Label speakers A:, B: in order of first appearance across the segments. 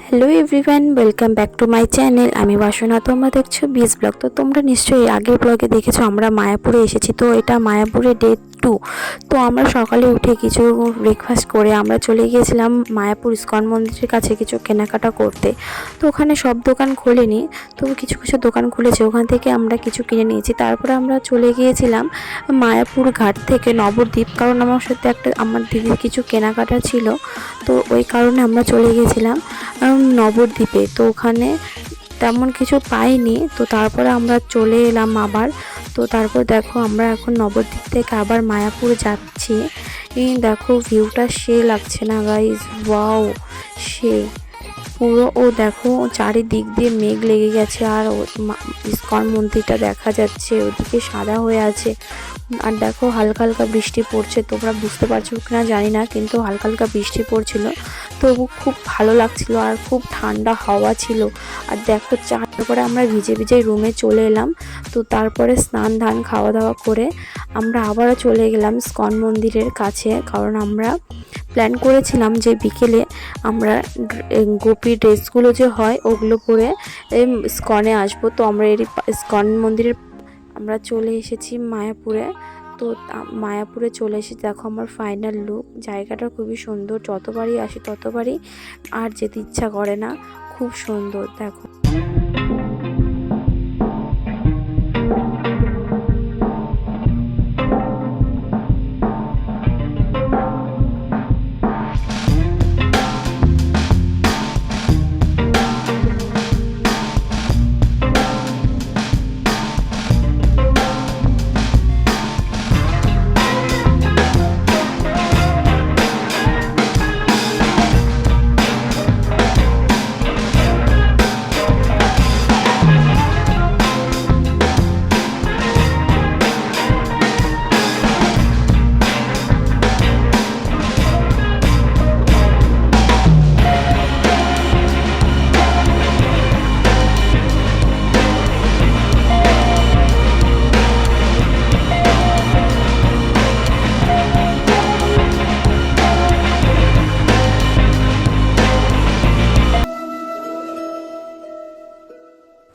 A: Hello everyone, welcome back to my channel. আমি বাসনা, তোমরা দেখছো বিএস ব্লগ। তো তোমরা নিশ্চয়ই আগের ব্লগে দেখেছো আমরা মায়াপুরে এসেছি। তো এটা মায়াপুরে ডে 2। তো আমরা সকালে উঠে কিছু ব্রেকফাস্ট করে আমরা চলে গিয়েছিলাম মায়াপুর ইস্কন মন্দিরের কাছে কিছু কেনাকাটা করতে। তো ওখানে সব দোকান খোলেনি, তো কিছু কিছু দোকান খুলেছে, ওখান থেকে আমরা কিছু কিনে নিয়েছি। তারপরে আমরা চলে গিয়েছিলাম মায়াপুর ঘাট থেকে নবদ্বীপ, কারণ আমার সাথে আমার দিদির কিছু কেনাকাটা ছিল। তো ওই কারণে আমরা চলে গিয়েছিলাম নবদ্বীপে। তো ওখানে তেমন কিছু পাইনি, তো তারপরে আমরা চলে এলাম আবার। তো তারপর দেখো আমরা এখন নবদ্বীপ থেকে আবার মায়াপুর যাচ্ছি। দেখো ভিউটা সে লাগছে না গাইজ, ওয়াও সে পুরো। ও দেখো চারিদিক দিয়ে মেঘ লেগে গেছে, আর ইস্কন মন্দিরটা দেখা যাচ্ছে ওদিকে সাদা হয়ে আছে। আর দেখো হালকা হালকা বৃষ্টি পড়ছে, তোমরা বুঝতে পারছো কিনা জানি না, কিন্তু হালকা হালকা বৃষ্টি পড়ছিল। তবু খুব ভালো লাগছিল আর খুব ঠান্ডা হাওয়া ছিল। আর দেখো তারপরে আমরা ভিজে ভিজে রুমে চলে এলাম। তো তারপরে স্নান ধান খাওয়া দাওয়া করে আমরা আবারও চলে গেলাম ইস্কন মন্দিরের কাছে, কারণ আমরা প্ল্যান করেছিলাম যে বিকেলে আমরা গোপী ড্রেসগুলো যে হয় ওগুলো পরে ইস্কনে আসবো। তো আমরা ইস্কন মন্দিরের আমরা চলে এসেছি মায়াপুরে। তো মায়াপুরে চলে এসেছি, দেখো আমার ফাইনাল লুক। জায়গাটা খুবই সুন্দর, যতবারই আসি ততবারই আর যেতে ইচ্ছা করে না, খুব সুন্দর দেখো।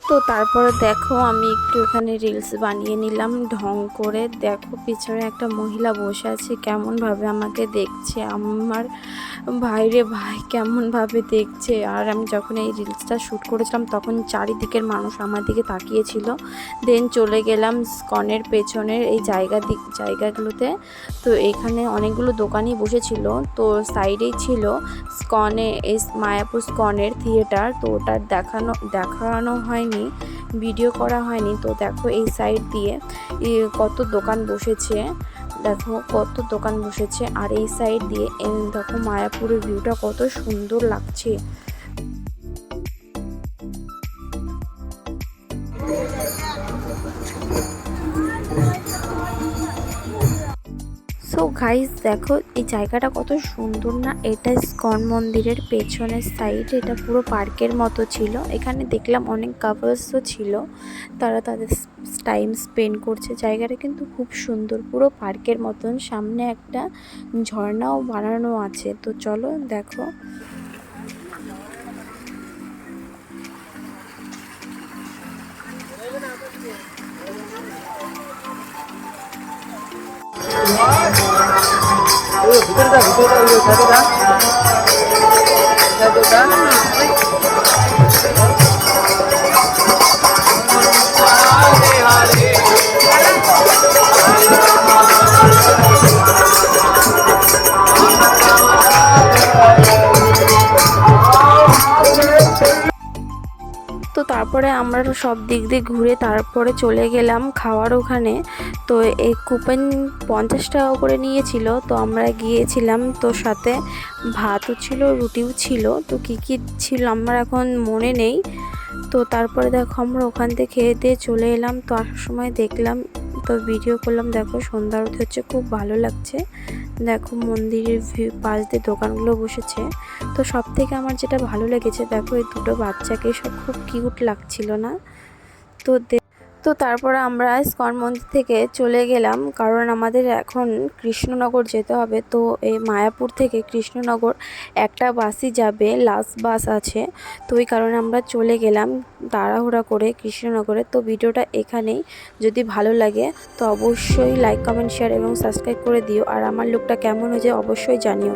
A: তো তারপরে দেখো আমি একটু এখানে রিলস বানিয়ে নিলাম ঢং করে। দেখো পিছনে একটা মহিলা বসে আছে, কেমনভাবে আমাকে দেখছে, আমার ভাইরে ভাই কেমনভাবে দেখছে। আর আমি যখন এই রিলসটা শ্যুট করেছিলাম তখন চারিদিকের মানুষ আমার দিকে তাকিয়েছিল। দেন চলে গেলাম ইস্কনের পেছনের এই জায়গাগুলোতে। তো এখানে অনেকগুলো দোকানই বসেছিল, তো সাইডেই ছিল মায়াপুর ইস্কনের থিয়েটার। তো ওটা দেখানো হয়নি, ভিডিও করা হয়নি। তো দেখো এই সাইড দিয়ে কত দোকান বসেছে, দেখো কত দোকান বসেছে। আর এই সাইড দিয়ে দেখো মায়াপুরের ভিউটা কত সুন্দর লাগছে। সো গাইস দেখো এই জায়গাটা কত সুন্দর না। এটা ইস্কন মন্দিরের পেছনের সাইড, এটা পুরো পার্কের মতো ছিল। এখানে দেখলাম অনেক কাপলসও ছিল, তারা তাদের টাইম স্পেন্ড করছে। জায়গাটা কিন্তু খুব সুন্দর, পুরো পার্কের মতন। সামনে একটা ঝর্ণাও বানানো আছে। তো চলো দেখো। তো তারপরে আমরা সব দিক দিয়ে ঘুরে তারপরে চলে গেলাম খাওয়ার ওখানে। তো এই কুপন 50 টাকা করে নিয়েছিল। তো আমরা গিয়েছিলাম, তো সাথে ভাতও ছিল, রুটিও ছিল। তো কী কী ছিল আমার এখন মনে নেই। তো তারপরে দেখো আমরা ওখান থেকে খেয়ে দিয়ে চলে এলাম। তো আসার সময় দেখলাম, তো ভিডিও করলাম। দেখো সন্ধ্যা আরতি হচ্ছে, খুব ভালো লাগছে। দেখো মন্দিরের পাশ দিয়ে দোকানগুলো বসেছে। তো সব থেকে আমার যেটা ভালো লেগেছে, দেখো এই দুটো বাচ্চাকে সব খুব কিউট লাগছিল না। তো তো তারপরে আমরা ইস্কন মন্দির থেকে চলে গেলাম, কারণ আমাদের এখন কৃষ্ণনগর যেতে হবে। তো এই মায়াপুর থেকে কৃষ্ণনগর একটা বাসই যাবে, লাস্ট বাস আছে। তো ওই কারণে আমরা চলে গেলাম তাড়াহুড়া করে কৃষ্ণনগরে। তো ভিডিওটা এখানেই, যদি ভালো লাগে তো অবশ্যই লাইক কমেন্ট শেয়ার এবং সাবস্ক্রাইব করে দিও, আর আমার লুকটা কেমন হয়েছে অবশ্যই জানিও।